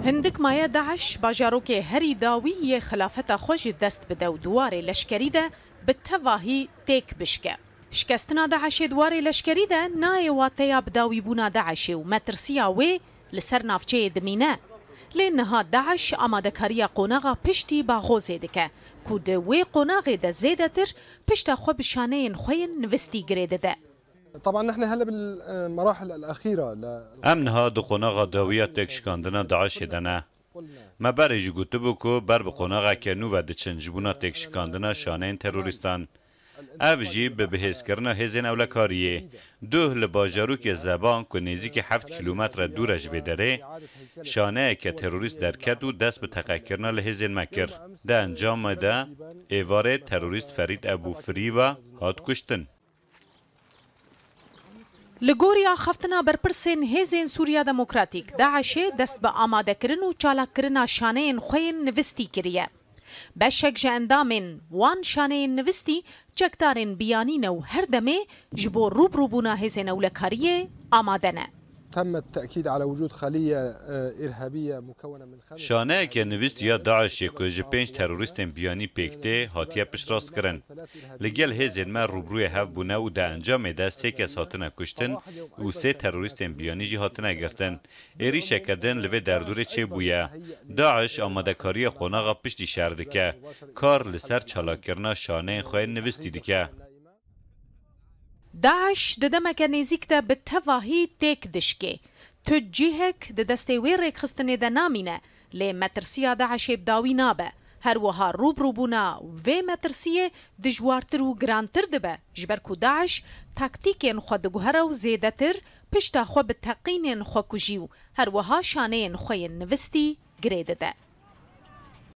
هندک مایه داعش باجاروک هری داوی خلافت خوش دست بده و دوار لشکری ده به تواهی تیک بشکه. شکستنا داعش دوار لشکری ده نای واتیا بداوی بونا داعش و مترسیا وی لسر نافچه دمینه. لینها داعش آماده کاریا قوناغا پشتی با غوزه دکه. کود وی قوناغ ده زیده تر پشت خو بشانه خوین نوستی گریده ده. طبعا نحن هلا بالمراحل الاخيره امنها دو قوناغا داویه تکشکاندنا داعش دنه ما برج گوتبو کو بر به قوناغا که نو و د چنجبونا تکشکاندنا شانین تروریستان او جی به بهز کرنا هزین اولکاریه دوه لباجاروک زبان که نزدیک 7 کیلومتر دورش بدره شانه که تروریست درکد و دست به تقاکرنا لهزین مکر ده انجام ده ایواره تروریست فرید ابو فریوا هات کشتن لگوریا خفتنا برپرسین هزین سوریا دموکراتیک داعش دست به آماده کرن و چالاک کرنا شانه خوین نوستی کریه. بشک جاندامن وان شانه نوستی چکدارن بیانین و هر دمه جبو روبروبونا هزین اولکاریه آماده نه. تم التأكيد على وجود خلية إرهابية مكونة من 5 شانه که نویست یا داعش که 5 تروریستن بیانی پیکته هاتیه پشراست کرن. لگل هزین ما روبروی هف بونه و ده انجام ده 3 کس هاتنه کشتن و 3 تروریستن بیانی جی هاتنه گرتن. ایری شکردن لوه دردور چه بویه. داعش آماده کاری قوناغا پشتی شردکه. کار لسر چالاکرنا شانه خواه نویستی دکه. داعش ددمک نزیک ده به تواهی تیک دشکه. تو جیهک ده دسته ویرک خستنه ده نامینه لی مترسیا داعش بداوی نابه. هر وها روبروبونا و مترسیه دجوارتر و گرانتر دبه. جبر کو داعش تاکتیکین خود گوهره و زیده تر پشتا خو به تقینین خو کجیو. هر وها شانین خوین نوستی گریده ده.